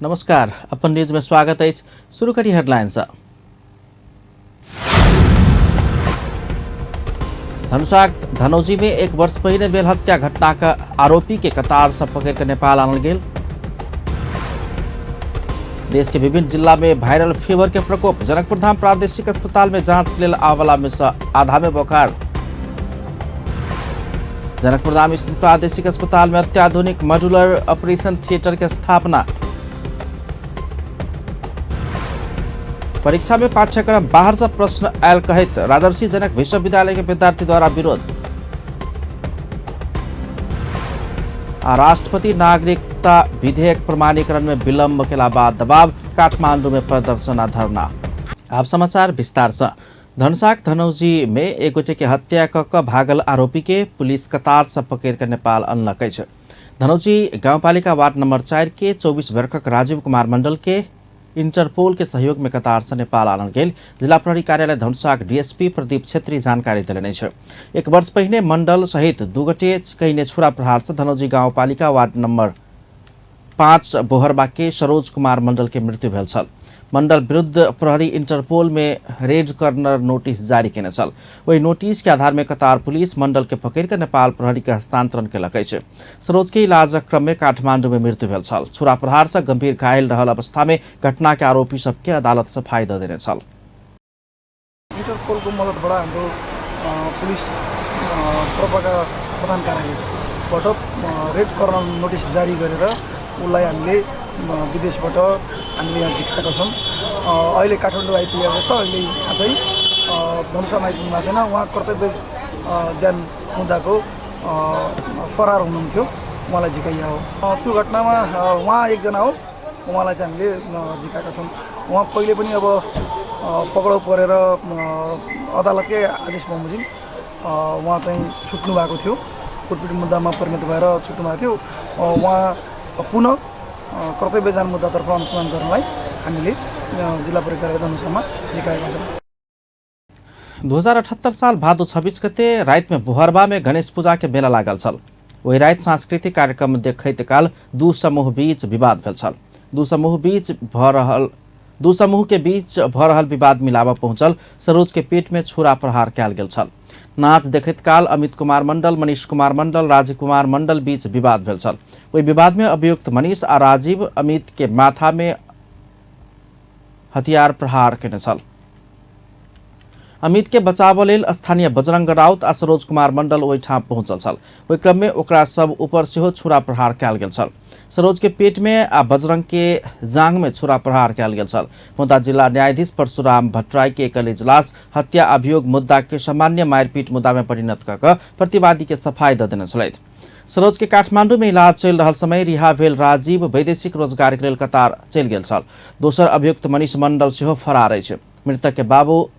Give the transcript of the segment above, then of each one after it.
नमस्कार, अपन न्यूज में स्वागत है। शुरू करिए हेडलाइंस। धनौजी में 1 वर्ष पहले भेल हत्या घटना का आरोपी के कतार से पकड़ कर नेपाल आनल गेल। देश के विभिन्न जिला में वायरल फीवर के प्रकोप। जनकपुर धाम प्रादेशिक अस्पताल में जांच के लिए आवाला में आधा में बुखार। जनकपुर धाम स्थित प्रादेशिक अस्पताल में अत्याधुनिक मॉड्यूलर ऑपरेशन थिएटर की स्थापना। परीक्षा में पाठ्यक्रम बाहर से प्रश्न आयल कहित राजर्षि जनक विश्वविद्यालय के विद्यार्थी द्वारा विरोध। राष्ट्रपति नागरिकता विधेयक प्रमाणीकरण में विलंब के बाद दबाव। काठमांडू में प्रदर्शन आ धरना। अब समाचार विस्तार से। धनौजी में एक गोटे के हत्या क भागल आरोपी के पुलिस कतार से पकड़ कर नेपाल अनलकै छ। धनौजी गाउँपालिका वार्ड नंबर 4 के 24 वर्षक राजीव कुमार मंडल के इंटरपोल के सहयोग में कतार से नेपाल आनल गेल। जिला प्रहरी कार्यालय धनुषाक डीएसपी प्रदीप छेत्री जानकारी दिलने। 1 वर्ष पहले मंडल सहित 2 गोटे कहीने छुरा प्रहार से धनौजी गाउँपालिका वार्ड नंबर 5 बोहरबा के सरोज कुमार मंडल के मृत्यु भेल छल। मंडल विरुद्ध प्रहरी इंटरपोल में रेड कर्नर नोटिस जारी केने छल। वही नोटिस के आधार में कतार पुलिस मंडल के पकड़ कर नेपाल प्रहरी के हस्तांतरण केलकै छ। सरोज के इलाज क्रम में काठमांडू में मृत्यु भेल छल। छुरा प्रहार से गंभीर घायल रहल अवस्था में घटना के आरोपी सबके अदालत से फायदा देने छल। इंटरपोल को मददबाट हाम्रो पुलिस प्रधान कार्यालयबाट रेड कर्नर नोटिस जारी गरेर उसलाई हामीले विदेशबाट हामीले यहाँ झिकाएका छौँ। अहिले काठमाडौँ आइपुगेको छ। अहिले यहाँ चाहिँ धनुषामा आइपुग्नु भएको छैन। उहाँ कर्तव्य ज्यान मुद्दाको फरार हुनुहुन्थ्यो। उहाँलाई झिकाइया हो। त्यो घटनामा उहाँ एकजना हो। उहाँलाई चाहिँ हामीले झिकाएका छौँ। उहाँ पहिले पनि अब पक्राउ परेर अदालतकै आदेश बमोजिम उहाँ चाहिँ छुट्नु भएको थियो। कुटपिट मुद्दामा परिणत भएर छुट्नु भएको थियो। उहाँ पुनः कर्तव्य जान मुद्दातर्फ अनुसन्धान गर्नलाई हामीले जिल्ला प्रहरी कार्यालय धनुषामा झिकाएका छौँ। 2078 साल भादो 26 गते रात में बोहरबा में गणेश पूजा के मेला लागल छल। वही रात सांस्कृतिक कार्यक्रम देखैत काल 2 समूह बीच विवाद भेल छल। 2 समूह के बीच भ रहल विवाद मिलावा पहुंचल। सरोज के पेट में छुरा प्रहार कयल गेल छल। नाच देखैत काल अमित कुमार मंडल, मनीष कुमार मंडल, राजीव कुमार मंडल बीच विवाद भेल छल। वही विवाद में अभियुक्त मनीष आ राजीव अमित के माथा में हथियार प्रहार केने छल। अमित के बचाव लेल स्थानीय बजरंग राउत आ सरोज कुमार मंडल ओहि ठाम पहुंचल छल। ओहि क्रम में ओकरा सब ऊपर सेहो छुरा प्रहार कयल गेल छल। सरोज के पेट में आ बजरंग के जांग में छुरा प्रहार कयल गेल छल। मुद्दा जिला न्यायाधीश परशुराम भट्टराई के एकल इजलास हत्या अभियोग मुद्दा के सामान्य मारपीट मुद्दा में परिणत कर प्रतिवादी के सफाई द देने छलैथ। सरोज के काठमांडू में इलाज चल रहल समय रिहा भेल राजीव वैदेशिक रोजगार के लेल कतार चल गेल छल। दोसर अभियुक्त मनीष मंडल सेहो फरार अछि। मृतक के बाबू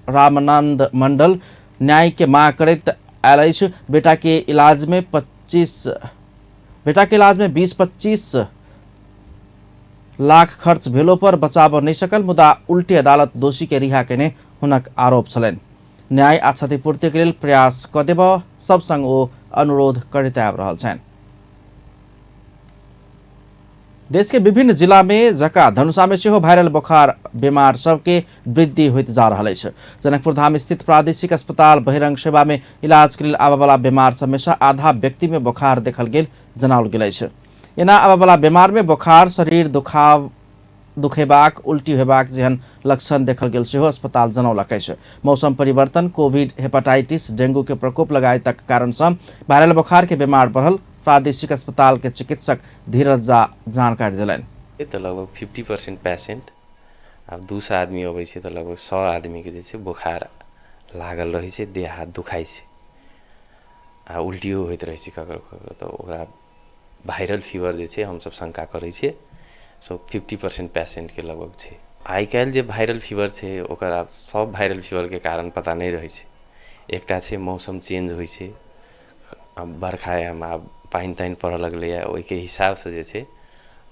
रामानंद मंडल न्याय के मांग करैत आयल अछि। बेटा के इलाज में 20-25 लाख खर्च भेलो पर बचाव नहीं सकल। मुदा उल्टी अदालत दोषी के रिहा केने हुनक आरोप छलैन। न्याय आ क्षतिपूर्ति के लेल प्रयास क देब सब संग ओ अनुरोध करैत आबि रहल छन्। देश के विभिन्न जिला में जका धनुषा में सेहो वायरल बुखार बीमार सबके वृद्धि होइत जा रहल अछि। जनकपुर धाम स्थित प्रादेशिक अस्पताल बहिरंग सेवा में इलाज के लेल आबय वाला बीमार सब में से आधा व्यक्ति में बुखार देखल गेल जनाओल गेल अछि। एना आबय वाला बीमार में बुखार, शरीर दुखेबाक, उल्टी हेबाक जेहन लक्षण देखल गेल सेहो अस्पताल जनौलक अछि। मौसम परिवर्तन, कोविड, हेपाटाइटिस, डेंगू के प्रकोप लगायतक कारण से वायरल बुखार के बीमार बढ़ल प्रादेशिक अस्पताल के चिकित्सक धीरज झा जानकारी दिलनि। तो लगभग 50% पेशेंट अब 200 आदमी अबै छै तो लगभग 100 आदमी के जे छै बुखार लागल रहै छै, देह हाथ दुखाइ छै आ उल्टियो होइत रहै छै ककरो तो ओकरा वायरल फीवर जे छै हम सब शंका करै छियै। सो 50% पेशेंट के लगभग छै। आइ काल्हि जे वायरल फीवर छै ओकर आब सब वायरल फीवर के कारण पता नहीं रहै छै। एकटा छै मौसम चेंज होइ छै, अब बरखायाम आब पानि तानि पड़ऽ लगलैए, ओहिके हिसाब से जे छै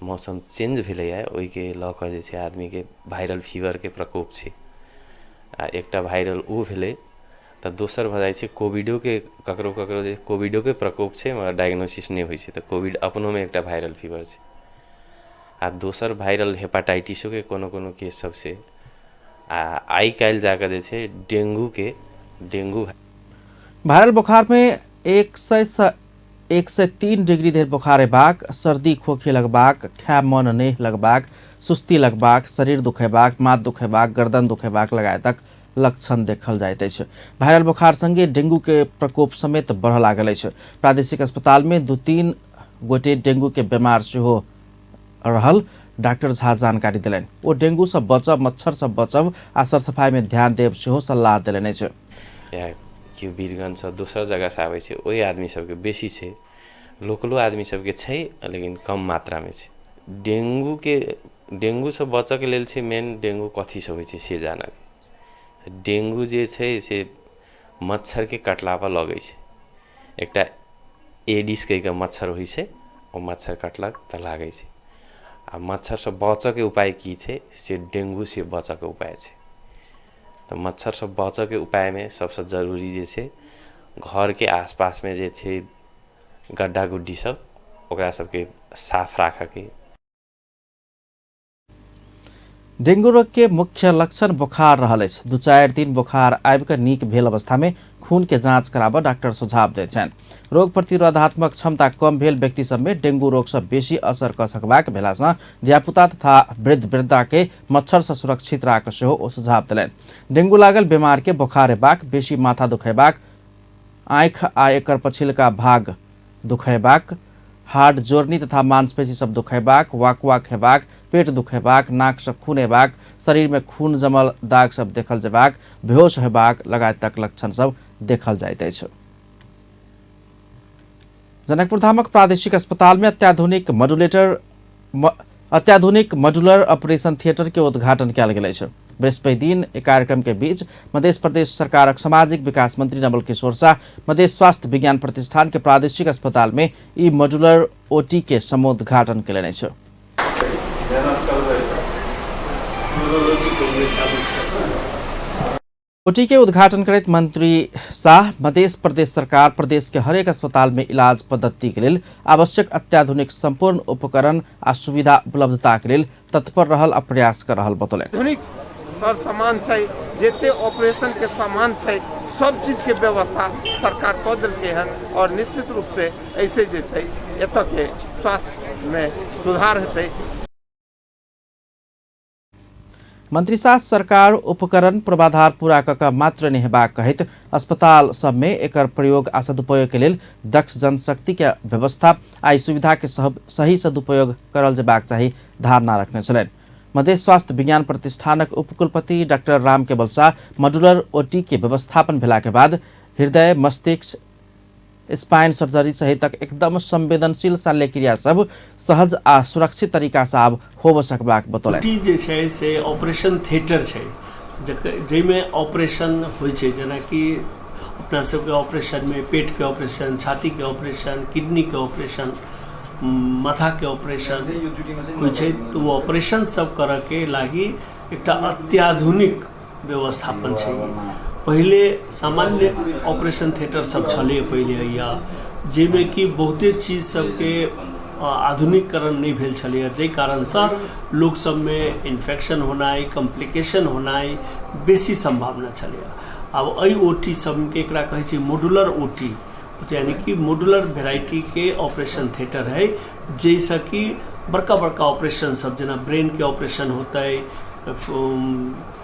मौसम चेंज भेलैए, ओहिके लऽ कऽ जे छै आदमी के वायरल फीवर के प्रकोप छै। आ एकटा वायरल ओ भेलै तऽ दोसर भऽ जाइ छै कोविडो के ककरो जे कोविडो के प्रकोप छै मगर डायग्नोसिस नहीं होइ छै। तऽ कोविड अपनो में एकटा वायरल फीवर छै। आ दोसर वायरल हेपाटाइटिसो के कोनो केस सब से आ आई काल्हि जाकर जे छै डेंगू वायरल बुखार में 103 डिग्री धरि बुखार हेबाक, सर्दी खोखी लगबाक, खाय मन नहि लगबाक, सुस्ती लगबाक, शरीर दुखेबाक, माथ दुखेबाक, गर्दन दुखेबाक लगायतक लक्षण देखल जाइत अछि। वायरल बुखार संगे डेंगू के प्रकोप समेत बढ़ लागल अछि। प्रादेशिक अस्पताल में 2-3 गोटे डेंगू के बीमार सेहो रहल डॉक्टर झा जानकारी देलनि। ओ डेंगू से बचब, मच्छर से बचब आ सरसफाई में ध्यान देब सेहो सलाह देलनि अछि। केओ वीरगंज से दोसर जगह से आबै छै, ओहि आदमी सबके बेसी छै, लोकलो आदमी सबके छै लेकिन कम मात्रा में छै। डेंगू से बचऽ के लेल छै मेन डेंगू कथी से होइ छै से जानक। डेंगू जे छै से मच्छर के कटला पर लगै छै। एकटा एडिस कहि के मच्छर होइ छै, ओ मच्छर कटलक तऽ लागै छै। आ मच्छर से बचऽ के उपाय की छै से डेंगू से बचऽ के उपाय छै। तो मच्छर से बचऽ के उपाय में सबसे जरूरी जे छै घर के आसपास में जे छै गड्ढा गुड्ढी सब ओकरा सबके साफ राखऽ के। डेंगू रोग के मुख्य लक्षण बुखार रहल अछि। 2-4 दिन बुखार आबि कऽ नीक भेल अवस्था में खून के जांच कराबऽ डॉक्टर सुझाव दैत छनि। रोग प्रतिरोधात्मक क्षमता कम भेल व्यक्ति सब में डेंगू रोग से बेसी असर कऽ सकबाक भेला सँ धियापुता तथा वृद्ध वृद्धा के मच्छर से सुरक्षित राखऽ सेहो ओ सुझाव देलनि। डेंगू लागल बीमार के बुखार हेबाक, बेसी माथा दुखेबाक, आँख आ एकर पछिलका भाग दुखेबाक, हाड जोड़नी तथा मांसपेशी सब दुखेबाक, वाक हेबाक, पेट दुखेबाक, नाक से खून हेबाक, शरीर में खून जमल दाग सब देखल जेबाक, बेहोश हेबाक लगायतक लक्षण सब देखल जाइत अछि। जनकपुर धामक प्रादेशिक अस्पताल में अत्याधुनिक मॉड्यूलर ऑपरेशन थिएटर के उद्घाटन कयल गेल अछि। बृहस्पति दिन एक कार्यक्रम के बीच मध्य प्रदेश सरकारक सामाजिक विकास मंत्री नवल किशोर शाह मध्य स्वास्थ्य विज्ञान प्रतिष्ठान के प्रादेशिक अस्पताल में ई मॉड्यूलर ओटी के समोद्घाटन कयलनि अछि। ओटी के उद्घाटन करैत मंत्री शाह मध्य प्रदेश सरकार प्रदेश के हरेक अस्पताल में इलाज पद्धति के लेल आवश्यक अत्याधुनिक संपूर्ण उपकरण आ सुविधा उपलब्धता के लेल तत्पर रहल आ प्रयास कर रहल बतौलनि। सर सामान छै, जते ऑपरेशन के सामान छै, सब चीज के व्यवस्था सरकार कऽ देलकै हन और निश्चित रूप से ऐसे जे छै एतऽ के स्वास्थ्य में सुधार हेतै। मंत्री शाह सरकार उपकरण पूर्वाधार पूरा कऽ कऽ मात्र नहि हेबाक कहैत अस्पताल सब में एकर प्रयोग आ सदुपयोग के लेल दक्ष जनशक्ति के व्यवस्था आ सुविधा के सही सदुपयोग करल जेबाक चाही धारणा रखने छलनि। मध्य स्वास्थ्य विज्ञान प्रतिष्ठानक उपकुलपति डॉक्टर राम केवल शाह मॉड्यूलर ओटी के व्यवस्थापन भेला के बाद हृदय, मस्तिष्क, स्पाइन सर्जरी सहितक एकदम संवेदनशील शल्य क्रिया सब सहज आ सुरक्षित तरीका से आब होब सकबाक बतौलनि। ओटी जे छै से ऑपरेशन थिएटर छै, जाहिमे ऑपरेशन होइ छै, जेना कि अपना सबके ऑपरेशन में पेट के ऑपरेशन, छाती के ऑपरेशन, किडनी के ऑपरेशन, माथा के ऑपरेशन होइ छै। तो वो ऑपरेशन सब करऽ के लागी एकटा अत्याधुनिक व्यवस्थापन छै। पहले सामान्य ऑपरेशन थिएटर सब छलै पहले या जाहिमे कि बहुते चीज सबके आधुनिकीकरण नहीं भेल छलै, जाहि कारण से लोग सब में इन्फेक्शन होनाइ, कॉम्प्लिकेशन होनाइ बेसी संभावना छलै। अब एहि ओटी सब के एकरा कहै छै मॉड्यूलर ओटी, यानी कि मॉड्यूलर वेराइटी के ऑपरेशन थिएटर है, जैसा कि बड़का बड़का ऑपरेशन सब जेना ब्रेन के ऑपरेशन होता है,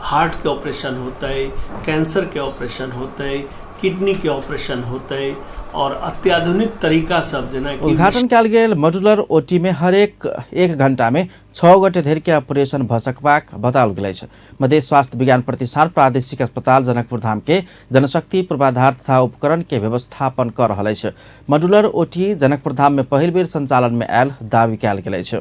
हार्ट के ऑपरेशन होता है, कैंसर के ऑपरेशन होता है, किडनी के ऑपरेशन होता है और अत्याधुनिक तरीका सब जेना उद्घाटन कयल गेल मॉड्यूलर ओटी में हरेक 1 घंटा में 6 गोटे धरि के ऑपरेशन भ सकबाक बताओल गेल अछि। मध्य स्वास्थ्य विज्ञान प्रतिष्ठान प्रादेशिक अस्पताल जनकपुर धाम के जनशक्ति पूर्वाधार तथा उपकरण के व्यवस्थापन कर रहल अछि। मॉड्यूलर ओटी जनकपुर धाम में पहिल बेर संचालन में आयल दावी कयल गेल अछि।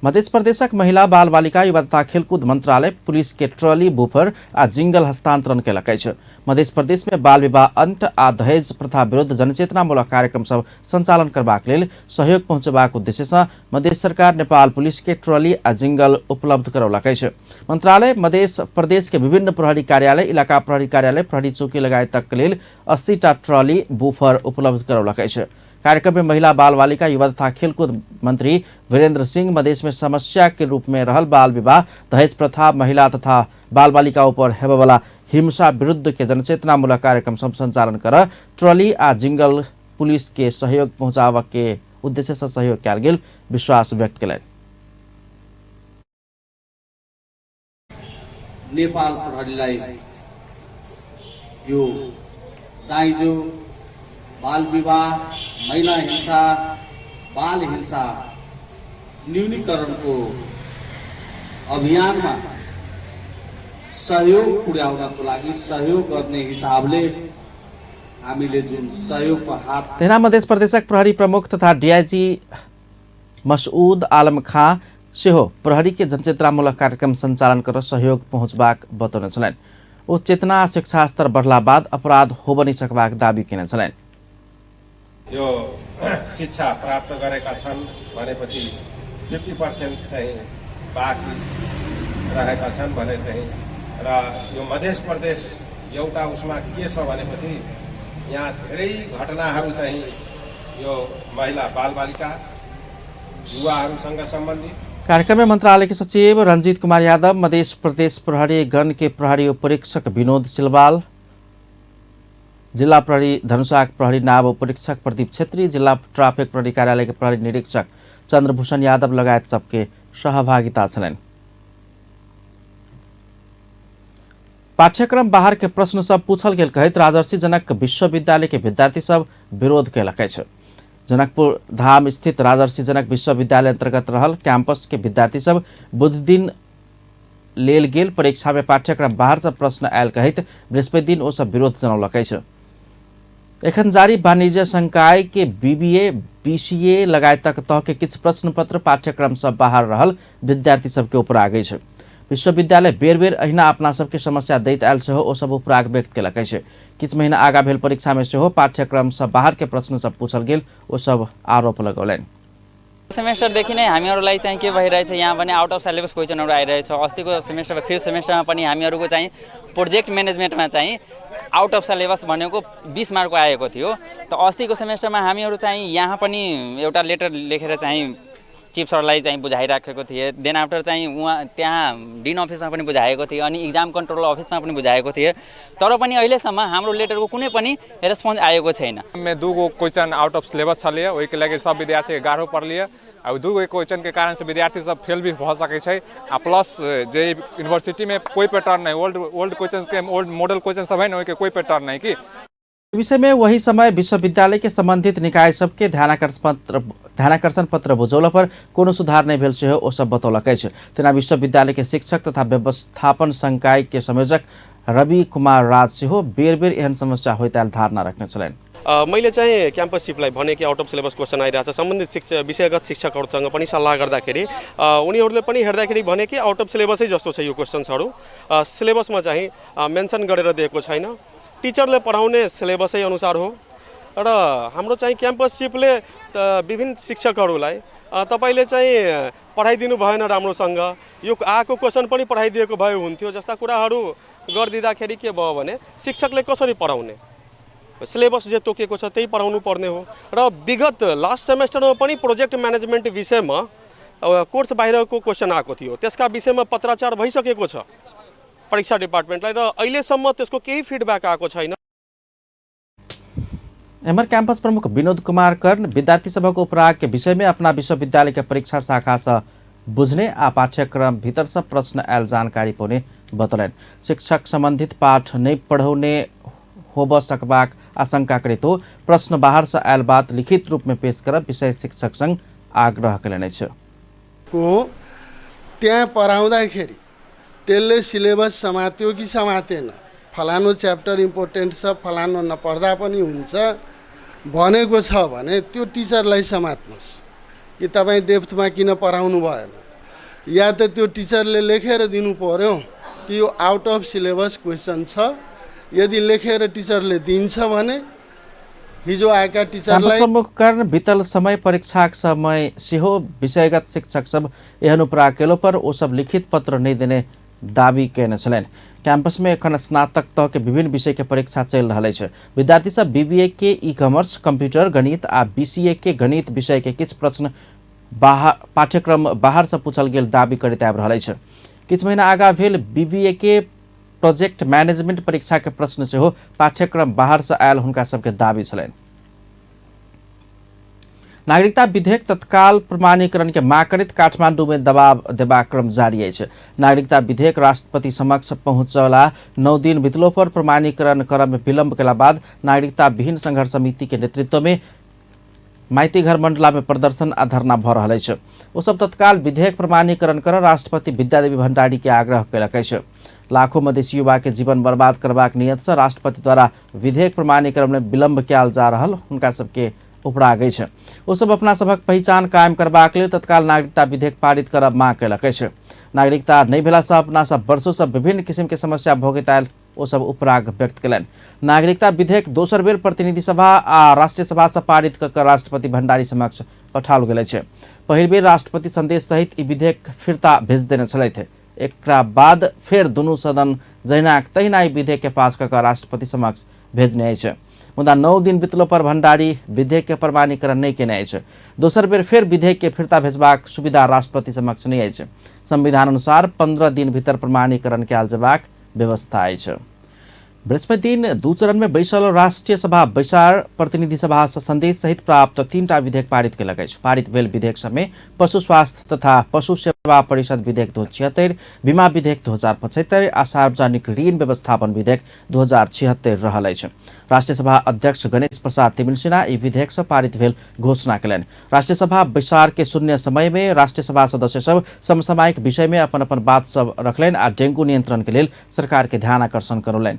मध्य प्रदेशक महिला बाल बालिका युवा तथा खेलकूद मंत्रालय पुलिस के ट्रॉली, बूफर आ जिंगल हस्तांतरण कयलक अछि। मध्य प्रदेश में बाल विवाह अंत आ दहेज प्रथा विरुद्ध जनचेतनामूलक कार्यक्रम सब संचालन करबाक लेल सहयोग पहुंचबाक उद्देश्य से मध्य सरकार नेपाल पुलिस के ट्रॉली आ जिंगल उपलब्ध करौलक अछि। मंत्रालय मध्य प्रदेश के विभिन्न प्रहरी कार्यालय, इलाका प्रहरी कार्यालय, प्रहरी चौकी लगायत तक लेल 80टा ट्रॉली, बूफर उपलब्ध करौलक अछि। कार्यक्रम में महिला बाल बालिका युवा तथा खेलकूद मंत्री वीरेंद्र सिंह मधेश में समस्या के रूप में रहल बाल विवाह दहेज प्रथा महिला तथा बाल बालिका ऊपर हेबे वाला हिंसा विरुद्ध के जनचेतनामूलक कार्यक्रम सब संचालन कर ट्रॉली आ जिंगल पुलिस के सहयोग पहुंचाव के उद्देश्य से सहयोग कयल गेल विश्वास व्यक्त कयलनि। नेपाल प्रहरीलाई यो दाइजो बाल विवाह महिला हिंसा बाल हिंसा न्यूनीकरणको अभियानमा सहयोग पुर्याउनको लागि सहयोग गर्ने हिसाबले हामीले जुन सहयोगको हात तेना मध्य प्रदेशक प्रहरी प्रमुख तथा डीआईजी मसूद आलम खां सेहो प्रहरी के जनचेतनामूलक कार्यक्रम संचालन कर सहयोग पहुंचबाक बतौने छलनि। ओ चेतना शिक्षा स्तर बढ़ला बाद अपराध हो बनी सकबाक दावी केने छलनि। यो शिक्षा प्राप्त गरेका छन् भनेपछि 50% चाहिँ बाँकी रहेका छन् भने चाहिँ र यो मध्य प्रदेश एउटा उसमा के छ भनेपछि यहाँ धेरै घटनाहरू चाहिँ यो महिला बालबालिका युवाहरूसँग सम्बन्धित। कार्यक्रम में मंत्रालय के सचिव रंजीत कुमार यादव मध्य प्रदेश प्रहरी गण के प्रहरी उपरीक्षक विनोद सिलवाल जिला प्रहरी धनुषाक प्रहरी नायब उपरीक्षक प्रदीप छेत्री जिला ट्राफिक प्रहरी कार्यालय के प्रहरी निरीक्षक चंद्रभूषण यादव लगायत सबके सहभागिता छलनि। पाठ्यक्रम बाहर के प्रश्न सब पूछल गेल कहैत राजर्षि जनक विश्वविद्यालय के विद्यार्थी सब विरोध कयलकै छ। जनकपुर धाम स्थित राजर्षि जनक विश्वविद्यालय अंतर्गत रहल कैंपस के विद्यार्थी सब बुध दिन लेल गेल परीक्षा में पाठ्यक्रम बाहर से प्रश्न आयल कहैत बृहस्पति दिन ओ सब विरोध जनौलकै छ। एखन जारी वाणिज्य संकाय के बीबीए बीसीए लगायतक तह के किछु प्रश्न पत्र पाठ्यक्रम सब बाहर रहल विद्यार्थी सबके उपराग छै। विश्वविद्यालय बेर बेर अहिना अपना सबके समस्या दैत आयल सेहो ओ सब उपराग व्यक्त केलकै छै। किछु महीना आगा भेल परीक्षा में सेहो पाठ्यक्रम सब बाहर के प्रश्न सब पूछल गेल ओ सब आरोप लगौलनि। सेमेस्टरदेखि नै हामीहरूलाई चाहिँ के भइरहेछ यहाँ पनि आउट अफ सिलेबस क्वेसनहरू आइरहेछ। अस्तिको सेमेस्टर 5th सेमेस्टरमा पनि हामीहरूको चाहिँ प्रोजेक्ट म्यानेजमेन्टमा चाहिँ आउट अफ सिलेबस भनेको 20 मार्कको आएको थियो। त अस्तिको सेमेस्टरमा हामीहरू चाहिँ यहाँ पनि एउटा लेटर लेखेर चाहिँ चीफ सरलाई चाहिँ बुझाइराखेको थिए। देन आफ्टर चाहिँ उहाँ त्यहाँ डिन अफिसमा पनि बुझाएको थिए अनि एक्जाम कन्ट्रोल अफिसमा पनि बुझाएको थिए। तर पनि अहिलेसम्म हाम्रो लेटरको कुनै पनि रेस्पोन्स आएको छैन। में 2 क्वेश्चन आउट ऑफ सिलेबस छलिए ओहि के लागि सब विद्यार्थी गाह्रो पड़लिए। अब 2 क्वेश्चन के कारण से विद्यार्थी सब फेल भी भ सकै छै। आ प्लस जे यूनिवर्सिटी में कोई पैटर्न नहीं ओल्ड क्वेश्चन के ओल्ड मॉडल क्वेश्चन सब है ना के कोई पैटर्न नहीं कि विषय में वही समय विश्वविद्यालय के संबंधित निकाय सबके ध्यानाकर्षण पत्र बुझौला पर कोनो सुधार नहीं भेल सेहो ओ सब बतौलकै छ। तेना विश्वविद्यालय के शिक्षक तथा व्यवस्थापन संकाय के संयोजक रवि कुमार राज सेहो बेर बेर एहन समस्या होइताल धारणा रख्ने छलनि। मैले चाहिँ क्याम्पससिपलाई भने कि आउट अफ सिलेबस क्वेसन आइरहेछ। सम्बन्धित विषयगत शिक्षकहरूसँग पनि सल्लाह गर्दाखेरि उनीहरूले पनि हेर्दाखेरि भने कि आउट अफ सिलेबसै जस्तो छ यो क्वेसन्सहरू। सिलेबसमा चाहिँ मेन्सन गरेर दिएको छैन। टिचरले पढाउने सिलेबसै अनुसार हो र हाम्रो चाहिँ क्याम्पससिपले विभिन्न शिक्षकहरूलाई तपाईले चाहिँ पढाइदिनु भएन राम्रोसँग यो आएको क्वेसन पनि पढाइदिएको भए हुन्थ्यो जस्ता कुराहरू गरिदिँदाखेरि के भयो भने शिक्षकले कसरी पढाउने सिलेबस जे तोकेको छ त्यही पढाउनु पर्ने हो। र विगत लास्ट सेमेस्टरमा पनि प्रोजेक्ट म्यानेजमेन्ट विषयमा कोर्स बाहिरको क्वेसन आएको थियो। त्यसका विषयमा पत्राचार भइसकेको छ परीक्षा डिपार्टमेन्टलाई र अहिलेसम्म त्यसको केही फिडब्याक आएको छैन। एमआर कैंपस प्रमुख विनोद कुमार कर्ण विद्यार्थी सभा उपराग के विषय में अपना विश्वविद्यालय के परीक्षा शाखा से बुझने आ पाठ्यक्रम भीतर से प्रश्न आयल जानकारी पौने बतौलन। शिक्षक संबंधित पाठ नहीं पढ़ौने होब सकबाक आशंका करे तो प्रश्न बाहर से आयल बात लिखित रूप में पेश कर विषय शिक्षक संग आग्रह करेने छ। त्यहाँ पढाउँदाखेरि त्यसले सिलेबस समात्यो कि समातेन फलानो च्याप्टर इम्पोर्टेन्ट छ फलानो नपढ्दा पनि हुन्छ भनेको छ भने त्यो टिचरलाई समात्नुहोस् कि तपाईँ डेप्थमा किन पढाउनु भएन या त त्यो टिचरले लेखेर दिनु पर्यो कि यो आउट अफ सिलेबस क्वेसन छ। यदि लेखेर टिचरले दिन्छ भने हिजो आएका टिचरलाई प्रमुख कारण बीतल समय परीक्षा समय सेहो विषयगत शिक्षक सब एहन उपराग केलो पर ओ सब लिखित पत्र नहीं देने दावी कयने छलनि। कैंपस में एखन स्नातक तह के विभिन्न विषय के परीक्षा चलि रहल छै। विद्यार्थी सब BBA के ई-कॉमर्स, कंप्यूटर, गणित आ BCA के गणित विषय के किछु प्रश्न पाठ्यक्रम बाहर से पूछल गेल दावी करैत आबि रहल छै। किछु महीना आगा भेल BBA के प्रोजेक्ट मैनेजमेंट परीक्षा के प्रश्न सेहो पाठ्यक्रम बाहर से आयल हुनका सबके दावी छलनि। नागरिकता विधेयक तत्काल प्रमाणीकरण के माग करैत काठमांडू में दबाव देबाक क्रम जारी अछि। नागरिकता विधेयक राष्ट्रपति समक्ष पहुंचला 9 दिन बितलो पर प्रमाणीकरण क्रम में विलंब केला बाद नागरिकता विहीन संघर्ष समिति के नेतृत्व में माइती घर मंडला में प्रदर्शन आ धरना भ रहल अछि। ओ सब तत्काल विधेयक प्रमाणीकरण कर राष्ट्रपति विद्यादेवी भण्डारी के आग्रह कयलक अछि। लाखों मधेसी युवा के जीवन बर्बाद करबाक नियत से राष्ट्रपति द्वारा विधेयक प्रमाणीकरण में विलंब कयल जा रहल हुनका सबके उपराग अछि। ओ सब अपना सबक पहचान कायम करबाक लेल तत्काल नागरिकता विधेयक पारित करब मांग कयलक अछि। नागरिकता नहि भेला से अपना सब वर्षों से विभिन्न किसिम के समस्या भोगैत आयल ओ सब उपराग व्यक्त कयलनि। नागरिकता विधेयक दोसर बेर प्रतिनिधि सभा आ राष्ट्रीय सभा से पारित कर राष्ट्रपति भण्डारी समक्ष पठाओल गेल अछि। पहिल बेर राष्ट्रपति संदेश सहित ई विधेयक फिरता भेज देने छलथि। एकरा बाद फेर दुनू सदन जहिना तहिना ई विधेयक के पास कर राष्ट्रपति समक्ष भेजने अछि। मुदा 9 दिन बितलो पर भण्डारी विधेयक के प्रमाणीकरण नहीं केने अछि। दोसर बेर फेर विधेयक के फिरता भेजबाक सुविधा राष्ट्रपति समक्ष नहीं अछि। संविधान अनुसार 15 दिन भीतर प्रमाणीकरण कयल जेबाक व्यवस्था अछि। बृहस्पति दिन 2 चरण में बैसल राष्ट्रीय सभा बैसार प्रतिनिधि सभा से संदेश सहित प्राप्त 3टा विधेयक पारित कयलक अछि। पारित भेल विधेयक सबमें पशु स्वास्थ्य तथा पशु सेवा परिषद विधेयक 2076, बीमा विधेयक 2075 आ सार्वजनिक ऋण व्यवस्थापन विधेयक 2076 रहल अछि। राष्ट्रीय सभा अध्यक्ष गणेश प्रसाद तिमिल सिन्हा ई विधेयक से पारित भेल घोषणा कयलनि। राष्ट्रीय सभा बैसार के शून्य समय में राष्ट्रीय सभा सदस्य सब समसामयिक विषय में अपन अपन बात सब रखलनि आ डेंगू नियंत्रण के लेल सरकार के ध्यान आकर्षण करौलनि।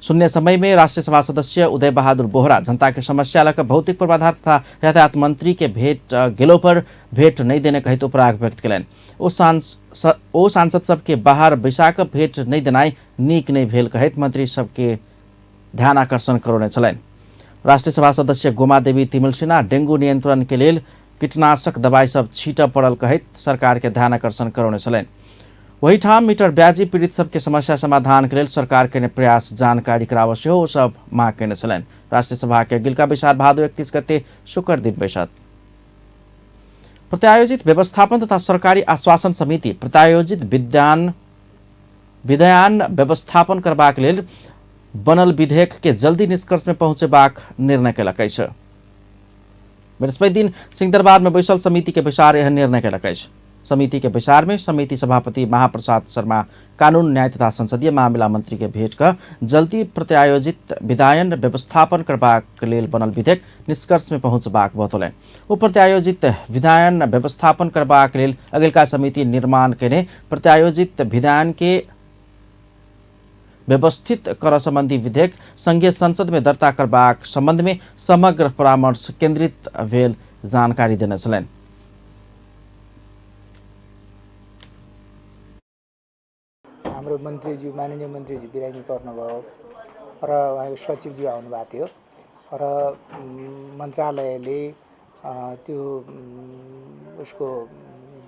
शून्य समय में राष्ट्रीय सभा सदस्य उदय बहादुर बोहरा जनता के समस्या लक भौतिक पूर्वाधार तथा यातायात मंत्री के भेंट गेलो पर भेंट नहीं देने कहित उपराग व्यक्त कयलनि। ओ सांसद सबके बाहर बैसा कऽ भेंट नहीं देनाइ नीक नहीं भेल कहैत मंत्री सबके ध्यान आकर्षण करौने छलनि। राष्ट्रीय सभा सदस्य गोमा देवी तिमिल सिन्हा डेंगू नियंत्रण के लेल कीटनाशक दवाई सब छीटऽ पड़ल कहैत सरकार के ध्यान आकर्षण करौने छलनि। वही ठाम मीटर ब्याजी पीड़ित सबके समस्या समाधान के लेल सरकार के प्रयास जानकारी करावऽ सेहो सब मांग केने छलनि। राष्ट्रीय सभा के अगिलका बैसार भादो 31 गते शुक्र दिन बैसत। प्रत्यायोजित व्यवस्थापन तथा सरकारी आश्वासन समिति प्रत्यायोजित विधायन व्यवस्थापन करबाक लेल बनल विधेयक के जल्दी निष्कर्ष में पहुंचेबाक निर्णय कयलक अछि। बृहस्पति दिन सिंहदरबार में बैसल समिति के बैसार एहन निर्णय कयलक अछि। समिति के बैसार में समिति सभापति महाप्रसाद शर्मा कानून न्याय तथा संसदीय मामला मंत्री के भेंट कर जल्दी प्रत्यायोजित विधायन व्यवस्थापन करबाक लेल बनल विधेयक निष्कर्ष में पहुंचबाक बतौलनि। ओ प्रत्यायोजित विधायन व्यवस्थापन करबाक लेल अगिलका समिति निर्माण केने प्रत्यायोजित विधायन के व्यवस्थित कर संबंधी विधेयक संघीय संसद में दर्ता करबाक संबंध में समग्र परामर्श केंद्रित भेल जानकारी देने छलनि। हाम्रो मन्त्रीज्यू माननीय मन्त्रीज्यू बिरामी पर्नुभयो र उहाँको सचिवज्यू आउनुभएको थियो र मन्त्रालयले त्यो उसको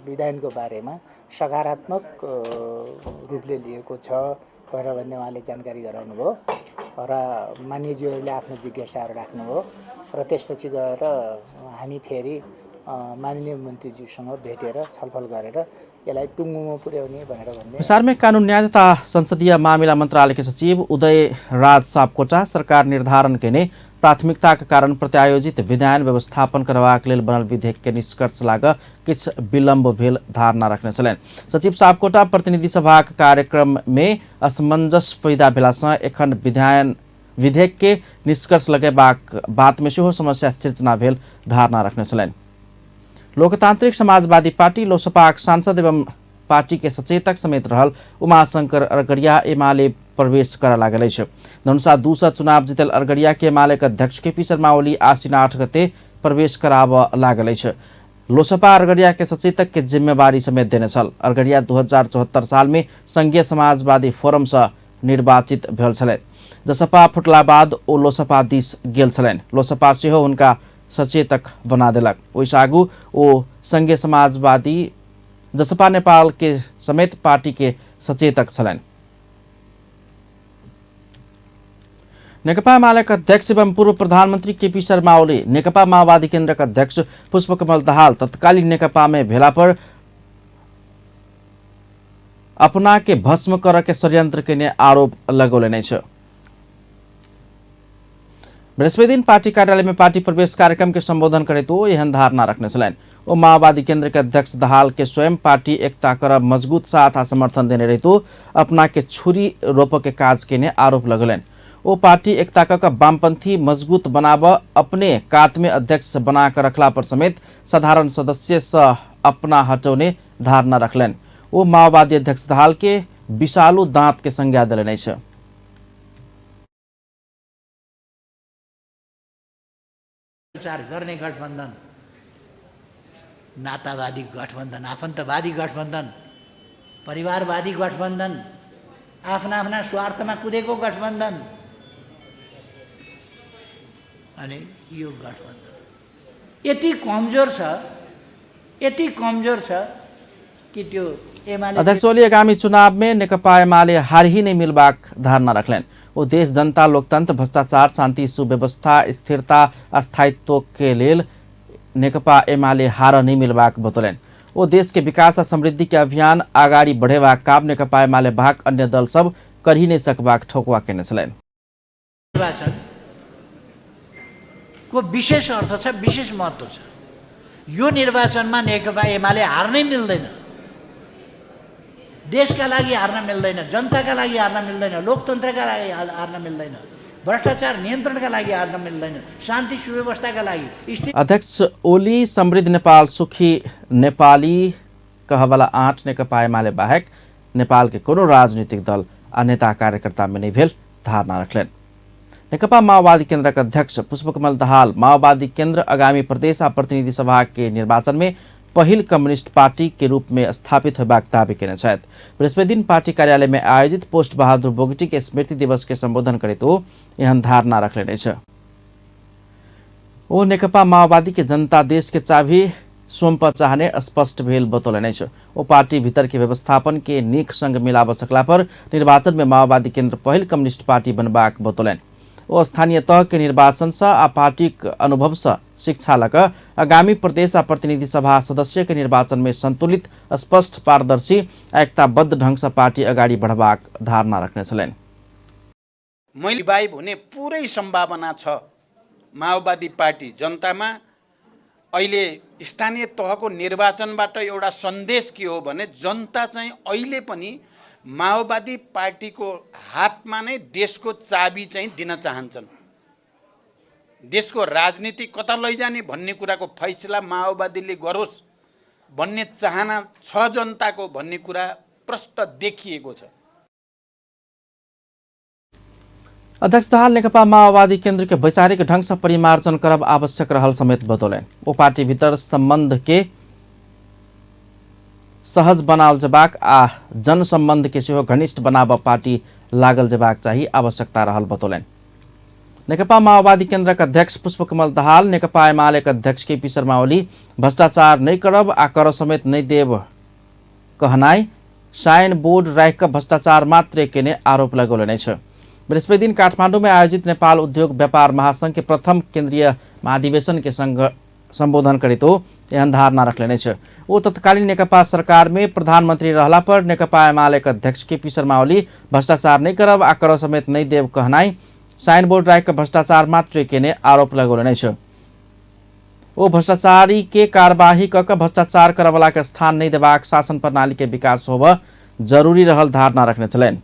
विधायनको बारेमा सकारात्मक रूपले लिएको छ भनेर भन्ने उहाँले जानकारी गराउनुभयो र माननीयज्यूहरूले आफ्नो जिज्ञासाहरू राख्नुभयो र त्यसपछि गएर हामी फेरि माननीय मन्त्रीज्यूसँग भेटेर छलफल गरेर यसलाई टुङ्गोमा पुर्याउने भनेर भन्ने। बैसार में कानून न्याय तथा संसदीय मामला मंत्रालय के सचिव उदय राज सापकोटा सरकार निर्धारण केने प्राथमिकता के कारण प्रत्यायोजित विधायन व्यवस्थापन करबाक लेल बनल विधेयक के निष्कर्ष लाग किछ विलम्ब भेल धारणा रखने छलनि। सचिव सापकोटा प्रतिनिधि सभा कार्यक्रम में असमंजस पैदा भेलासँ एखन विधेयक के निष्कर्ष लगेबाक बात में सेहो समस्या सृजना भेल धारणा रखने छलनि। लोकतांत्रिक समाजवादी पार्टी लोसपाक सांसद एवं पार्टी के सचेतक समेत रहल उमाशंकर अरगड़िया एमाले प्रवेश कर लागल अछि। धनुषा 2 से चुनाव जीतल अरगड़िया के एमाले के अध्यक्ष केपी शर्मा ओली आश्विन 8 गते प्रवेश कराब लागल अछि। लोसपा अरगड़िया के सचेतक के जिम्मेवारी समेत देने छल। अरगड़िया 2074 साल में संघीय समाजवादी फोरम से निर्वाचित भेल छलथि। जसपा फुटला बाद ओ लोसपा दिस गेल छलनि। लोसपा सेहो हुनका सचेतक बना देलक। ओहिसँ आगू ओ संघीय समाजवादी जसपा नेपाल के समेत पार्टी के सचेतक छलन्। नेकपा एमालेका अध्यक्ष एवं पूर्व प्रधानमन्त्री केपी शर्मा ओली नेकपा माओवादी केन्द्रका अध्यक्ष पुष्पकमल दाहाल तत्कालीन नेकपा में भेला पर अपना के भस्म कर के षड्यंत्र के आरोप लगौले छ। बृहस्पति दिन पार्टी कार्यालय में पार्टी प्रवेश कार्यक्रम के संबोधन करे तो यह धारणा रखने छलन। वो माओवादी केंद्र के अध्यक्ष दाहाल के स्वयं पार्टी एकता कर मजबूत साथ समर्थन देने रहे तो अपना के छुरी रोप के काज के आरोप लगलन। वो पार्टी एकता का वामपंथी मजबूत बनाव अपने कात में अध्यक्ष बना कर रखला पर समेत साधारण सदस्य से अपना हटौने धारणा रखलन। वो माओवादी अध्यक्ष दाहाल के विषालु दांत के संज्ञा दिलने छ। विचार गर्ने गठबन्धन, नातावादी गठबन्धन, आफन्तवादी गठबन्धन, परिवारवादी गठबन्धन, आफ्ना आफ्ना स्वार्थमा कुदेको गठबन्धन, अनि यो गठबन्धन यति कमजोर छ कि त्यो एमाले। अध्यक्ष ओली आगामी चुनाव में नेकपा एमाले हार ही नहीं मिलबाक धारणा रखलन। वो देश जनता लोकतंत्र भ्रष्टाचार शांति सुव्यवस्था स्थिरता अस्थायित्व के लेल नेकपा एमाले हार नहीं मिलबाक बतौलन। वो देश के विकास और समृद्धि के अभियान आगाड़ी बढ़ेवा काम नेकपा एमाले बाहक अन्य दल सब कर ही नहीं सकबाक ठोकुआ केने छलन। निर्वाचन को विशेष अर्थ छ, विशेष महत्व छ। यो निर्वाचनमा नेकपा एमाले हार्नै मिल्दैन। देशका लागि हार्न मिल्दैन, जनताका लागि हार्न मिल्दैन, लोकतन्त्रका लागि हार्न मिल्दैन, भ्रष्टाचार नियन्त्रणका लागि हार्न मिल्दैन, शान्ति सुव्यवस्थाका लागि। अध्यक्ष ओली समृद्ध नेपाल सुखी नेपाली कहवाला 8 नेकपा एमाले बाहेक नेपाल के कोनो राजनीतिक दल आ नेता कार्यकर्ता में नहीं भेल धारणा रखलन। नेकपा माओवादी केन्द्र का अध्यक्ष पुष्पकमल दाहाल माओवादी केन्द्र आगामी प्रदेश आ प्रतिनिधि सभा के निर्वाचन में पहिल कम्युनिस्ट पार्टी के रूप में स्थापित होबाक दावी केने छथि। बृहस्पति दिन पार्टी कार्यालय में आयोजित पोस्ट बहादुर बोगटी के स्मृति दिवस के संबोधन करे तो यह धारणा रखले छ। वो नेकपा माओवादी के जनता देश के चाभी सोम्प चाहने स्पष्ट भेल बतौलने छ। वो पार्टी भीतर के व्यवस्थापन के नीक संग मिलाव सकला पर निर्वाचन में माओवादी केन्द्र पहिल कम्युनिस्ट पार्टी बनबाक बतौलन। वो स्थानीय तह के निर्वाचन से आ पार्टी अनुभव से शिक्षा लक आगामी प्रदेश आ प्रतिनिधि सभा सदस्य के निर्वाचन में संतुलित स्पष्ट पारदर्शी एकताबद्ध ढंग से पार्टी अगाडि बढ़बाक धारणा रखने छलन्। रिभाइभ हुने पुरै सम्भावना छ। माओवादी पार्टी जनतामा अहिले स्थानीय तहको निर्वाचनबाट एउटा सन्देश के हो भने जनता चाहिँ अहिले पनि माओवादी पार्टीको हातमा नै देशको चाबी चाहिँ दिन चाहन्छन्। देशको राजनीति कता लैजाने भन्ने कुराको फैसला माओवादीले गरोस् भन्ने चाहना छ जनताको भन्ने कुरा प्रष्ट देखिएको छ। अध्यक्ष दाहाल नेकपा माओवादी केन्द्र के वैचारिक ढंग से परिमार्जन करब आवश्यक रहल समेत बतौलन। वो पार्टी भीतर संबंध के सहज बनावल जबाक आ जन संबंध के सेहो घनिष्ठ बनाव पार्टी लागल जबाक चाहिए आवश्यकता रहल बतौलन। नेकपा माओवादी केन्द्र का अध्यक्ष पुष्पकमल दाहाल नेकपा एमाले का अध्यक्ष केपी शर्मा ओली भ्रष्टाचार नहीं करब आ कर समेत नहीं देव कहनाई साइन बोर्ड राख भ्रष्टाचार मात्र के आरोप लगौलने छ। बृहस्पति दिन काठमाडौँ में आयोजित नेपाल उद्योग व्यापार महासंघ के प्रथम केन्द्रीय महाधिवेशन के संबोधन करे तो यह धारणा रखलेने छ। वो तत्कालीन नेकपा सरकार में प्रधानमंत्री रहला पर नेकपा एमाले का अध्यक्ष केपी शर्मा ओली भ्रष्टाचार नहीं करब आ कर समेत नहीं देव कहनाई साइन बोर्ड राख भ्रष्टाचार मात्र के आरोप लगौलने छ। वो भ्रष्टाचारी के कार्यवाही क भ्रष्टाचार करवला के स्थान नहीं देबाक शासन प्रणाली के विकास होब जरूरी रहल धारणा रखने छलन।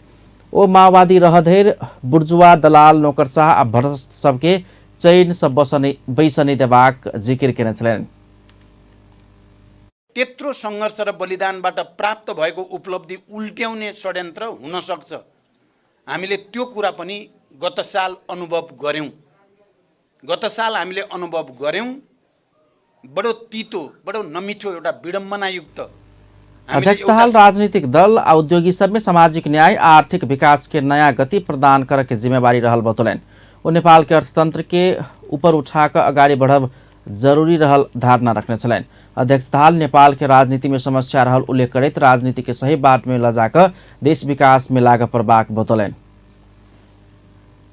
ओ माओवादी रहधेर बुर्जुआ दलाल नौकरशाह आ भ्रष्ट सबके चैन से बैसनी देबाक जिकिर केने छलन। त्यत्रो संघर्ष र बलिदानबाट प्राप्त भएको उपलब्धि उल्ट्याउने षड्यन्त्र हुन सक्छ। हामीले त्यो कुरा पनि गत साल अनुभव गर्यौं। गत साल हामीले अनुभव गर्यौं। बडो तीतो बडो नमिठो एउटा विडम्बनायुक्त। अध्यक्ष दाहाल राजनीतिक दल औद्योगिक सब में सामाजिक न्याय आर्थिक विकास के नया गति प्रदान कर के जिम्मेवारी रहल बतौलन। वो नेपाल के अर्थतंत्र के ऊपर उठाकर अगाडि बढ़ब जरूरी रहल धारणा रखने छलैन। अध्यक्ष दाहाल नेपाल के राजनीति में समस्या रहल उल्लेख करैत राजनीति के सही बाट में लजाकर देश विकास में लाग परबाक बतौलैन।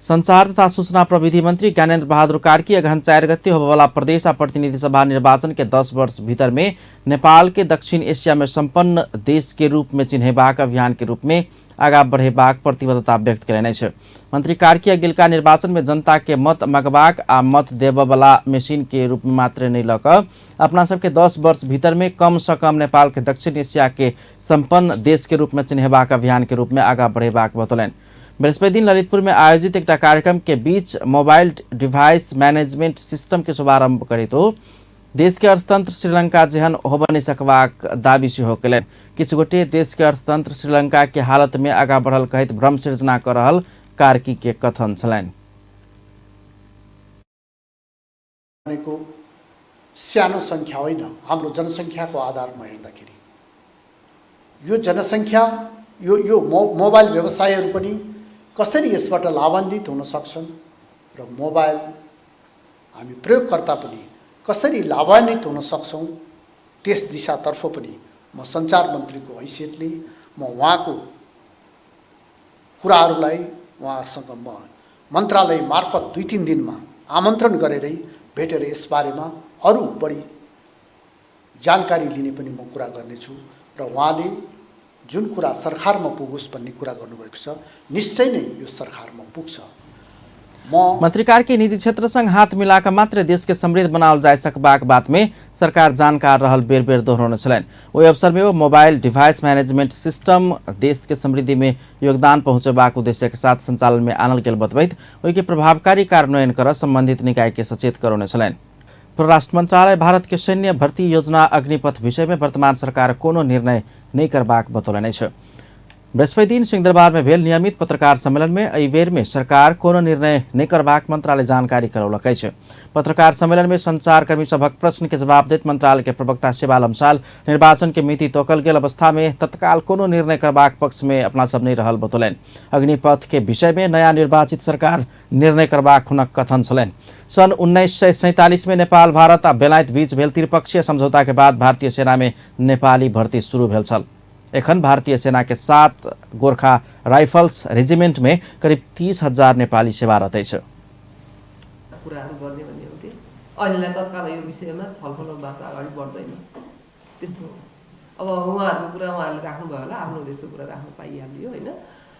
संचार तथा सूचना प्रविधि मंत्री ज्ञानेन्द्र बहादुर कार्की अगहन 4 गते होबेवाला प्रदेश आ प्रतिनिधि सभा निर्वाचन के 10 वर्ष भीतर में नेपाल के दक्षिण एशिया में संपन्न देश के रूप में चिन्हेबाक अभियान के रूप में आगा बढ़ेबाक प्रतिबद्धता व्यक्त कयलनि अछि। मंत्री कार्की अगिलका निर्वाचन में जनता के मत मगबाक आ मत देबयवला मशीन के रूप में मात्र नहीं लऽ अपना सबके 10 वर्ष भीतर में कम से कम नेपाल के दक्षिण एशिया के संपन्न देश के रूप में चिन्हेबाक अभियान के रूप में आगा बढ़ेबाक बतौलनि। बृहस्पति दिन ललितपुर में आयोजित एक कार्यक्रम के बीच मोबाइल डिवाइस मैनेजमेंट सिस्टम के शुभारंभ करित हो देश के अर्थतंत्र श्रीलंका जेहन होब नहीं सकबाक दावी सेहो कयलनि। किछु गोटे देश के अर्थतंत्र श्रीलंका के हालत में आगा बढ़ल कहैत भ्रम सृजना कर रहल कार्की के कथन छलनि। सानो संख्या होइन, हाम्रो जनसंख्याको आधारमा हेर्दाखेरि यो जनसंख्या यो मोबाइल व्यवसायहरू पनि कसरी यसबाट लाभान्वित हुन सक्छन् र मोबाइल हामी प्रयोगकर्ता पनि कसरी लाभान्वित हुन सक्छौँ त्यस दिशातर्फ पनि म सञ्चार मन्त्रीको हैसियतले म उहाँको कुराहरूलाई उहाँसँग म मन्त्रालय मार्फत 2-3 दिनमा आमन्त्रण गरेरै भेटेर यसबारेमा अरू बढी जानकारी लिने पनि म कुरा गर्नेछु र उहाँले जुन कुरा सरकारमा पुगोस् भन्ने कुरा गर्नुभएको छ निश्चय नै यो सरकारमा पुग्छ। मंत्री कार्की निजी क्षेत्र संग हाथ मिलाकर मात्र देश के समृद्ध बनावल जा सकबाक बात में सरकार जानकार रहल बेर बेर दोहराउने छलैन। ओहि अवसर में वो मोबाइल डिवाइस मैनेजमेंट सिस्टम देश के समृद्धि में योगदान पहुंचेबाक उद्देश्य के साथ संचालन में आनल गेल बतबैत ओहि के प्रभावकारी कार्यान्वयन कर संबंधित निकाय के सचेत करौने छलैन। परराष्ट्र मंत्रालय भारत के सैन्य भर्ती योजना अग्निपथ विषय में वर्तमान सरकार कोनो निर्णय नहीं करबाक बतौलनि छ। बृहस्पति दिन सिंहदरबार में भेल नियमित पत्रकार सम्मेलन में एहि बेर में सरकार कोनो निर्णय नहीं करबाक मंत्रालय जानकारी करौलक अछि। पत्रकार सम्मेलन में संचारकर्मी सभक प्रश्न के जवाब दैत मंत्रालय के प्रवक्ता शिवाल अम्साल निर्वाचन के मिति तोकल गेल अवस्था में तत्काल कोनो निर्णय करबाक पक्ष में अपना सब नहीं रहल बतौलनि। अग्निपथ के विषय में नया निर्वाचित सरकार निर्णय करबाक हुनक कथन छलनि। सन 1947 में नेपाल भारत आ बेलायत बीच भेल त्रिपक्षीय समझौता के बाद भारतीय सेना में नेपाली भर्ती शुरू भेल छल। एखन भारतीय सेना के 7 गोरखा राइफल्स रेजिमेंट में करीब 30,000 नेपाली सेवारत छ। कुराहरू गर्ने भन्ने हो कि अहिलेलाई तत्काल यो विषयमा छलफलबाट अगाडि बढ्दैन त्यस्तो। अब उहाँहरूको कुरा उहाँहरूले राख्नुभयो होला, आफ्नो देशको कुरा राख्नु पाइहाल्यो होइन।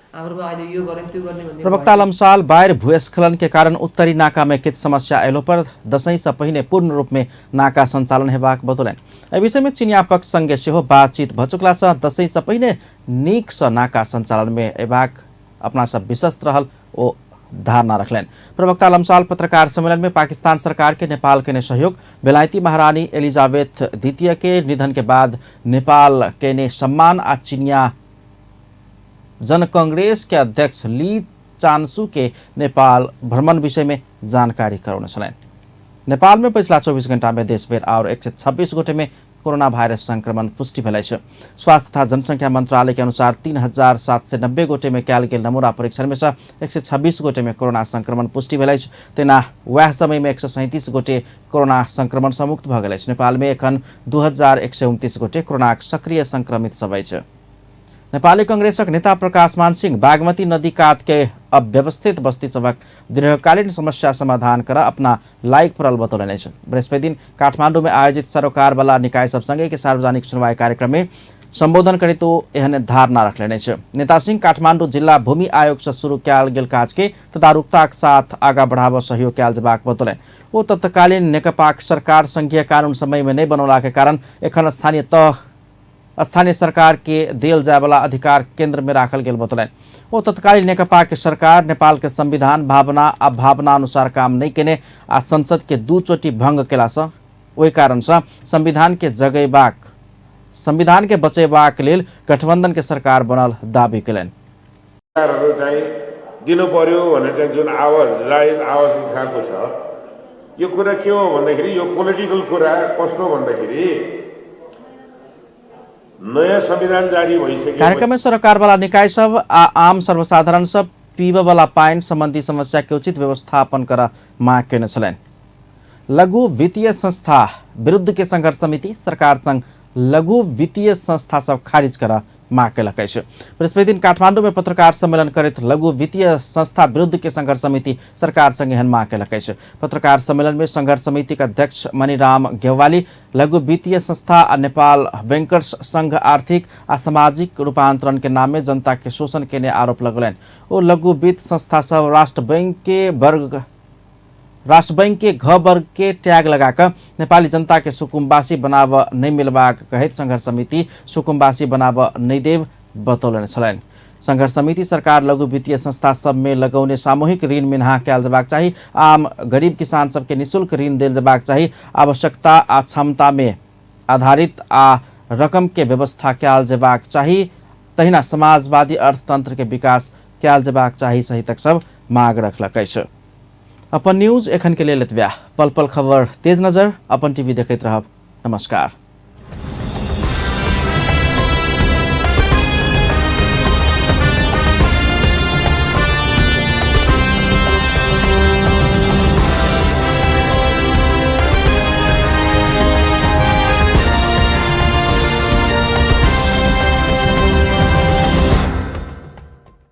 हाम्रोमा अहिले यो गरे त्यो गर्ने भन्ने। प्रवक्ता लम्साल बाढ़ भूस्खलन के कारण उत्तरी नाका में किछ समस्या अयलो पर दशैं से पहिने पूर्ण रूप में नाका संचालन हेबाक बतौलनि। एहि विषय में चिनिया पक्ष संगे सेहो बातचीत भ चुकला से दशैं से पहिने नीक से नाका संचालन में एबाक अपना सब विश्वस्त रहल ओ धारणा रखलनि। प्रवक्ता लम्साल पत्रकार सम्मेलन में पाकिस्तान सरकार के नेपाल के सहयोग, बेलायती महारानी एलिजाबेथ द्वितीय के निधन के बाद नेपाल के ने सम्मान आ चिनिया जन कांग्रेस के अध्यक्ष ली चान्सू के नेपाल भ्रमण विषय में जानकारी करौने छलैन। नेपाल में पिछला 24 घंटा में देशभर और 126 गोटे में कोरोना वायरस संक्रमण पुष्टि भेल छ। स्वास्थ्य तथा जनसंख्या मंत्रालय के अनुसार 3,790 गोटे में कयल गेल नमूना परीक्षण में से 126 गोटे में कोरोना संक्रमण पुष्टि भेल छ। तेना वह समय में 137 गोटे कोरोना संक्रमण से मुक्त भ गेल छ। नेपाल में एखन 2,129 गोटे कोरोना सक्रिय संक्रमित सब छ। नेपाली कांग्रेसक नेता प्रकाश मान सिंह बागमती नदी कात के अव्यवस्थित बस्ती सबक दीर्घकालीन समस्या समाधान कर अपना लायक परल बतौलनि छ। बृहस्पति दिन काठमाडौँ में आयोजित सरोकार वाला निकाय सब संगे के सार्वजनिक सुनवाई कार्यक्रम में संबोधन करी तो एहन धारणा रखलनि छ। नेता सिंह काठमाडौँ जिला भूमि आयोग से शुरू कयल गेल काज के तदारुकता के साथ आगा बढ़ाव सहयोग कयल जेबाक बतौलनि। वो तत्कालीन नेकपा सरकार संघीय कानून समय में नहीं बनौला के कारण एखन स्थानीय सरकार के देल जाय वाला अधिकार केंद्र में राखल गेल बतौलनि। वो तत्कालीन नेकपा के सरकार नेपाल के संविधान भावना आ भावना अनुसार काम नहीं केने आ संसद के 2 चोटी भंग केला से ओहि कारण से संविधान के बचेबाक लेल गठबंधन के सरकार बनल दावी केलनि। चाहिँ दिनु पर्यो भनेर चाहिँ जुन जायज आवाज उठाएको छ यो कुरा के हो भन्दाखेरि यो पोलिटिकल कुरा कस्तो भन्दाखेरि नयाँ संविधान जारी भइसक्यो। कार्यक्रम में सरकार वाला निकाय सब आ आम सर्वसाधारण सब पीबे वाला पानी संबंधी समस्या के उचित व्यवस्थापन कर माग केने छलनि। लघु वित्तीय संस्था विरुद्ध के संघर्ष समिति सरकार संग लघु वित्तीय संस्था सब खारिज कर माग कयलकै छ। बृहस्पति दिन काठमाडौँ में पत्रकार सम्मेलन करत लघु वित्तीय संस्था विरुद्ध के संघर्ष समिति सरकार संग एहन माग कयलकै छ। पत्रकार सम्मेलन में संघर्ष समिति का अध्यक्ष मणिराम गेवाली लघु वित्तीय संस्था और नेपाल बैंकर्स संघ आर्थिक आ सामाजिक रूपांतरण के नाम में जनता के शोषण के आरोप लगलन। ओ लघु वित्त संस्था सब राष्ट्र बैंक के घ वर्ग के ट्याग लगाकर नेपाली जनता के सुकुम्बासी बनाव नहीं मिलबाक कहित संघर्ष समिति सुकुम्बासी बनाव नहीं देव बतौलन छलैन। संघर्ष समिति सरकार लघु वित्तीय संस्था सब में लगौने सामूहिक ऋण मिन्हा कयल जबाक चाही, आम गरीब किसान सबके निःशुल्क ऋण देल जबाक चाही, आवश्यकता आ क्षमता में आधारित आ रकम के व्यवस्था कयल जबाक चाही, तहिना समाजवादी अर्थतंत्र के विकास कयल जबाक चाही सहितक सब माग रखलकै छ। अपन न्यूज एखन के लेल एतबे। पल पल खबर तेज नजर अपन टीवी देखैत रहब। नमस्कार।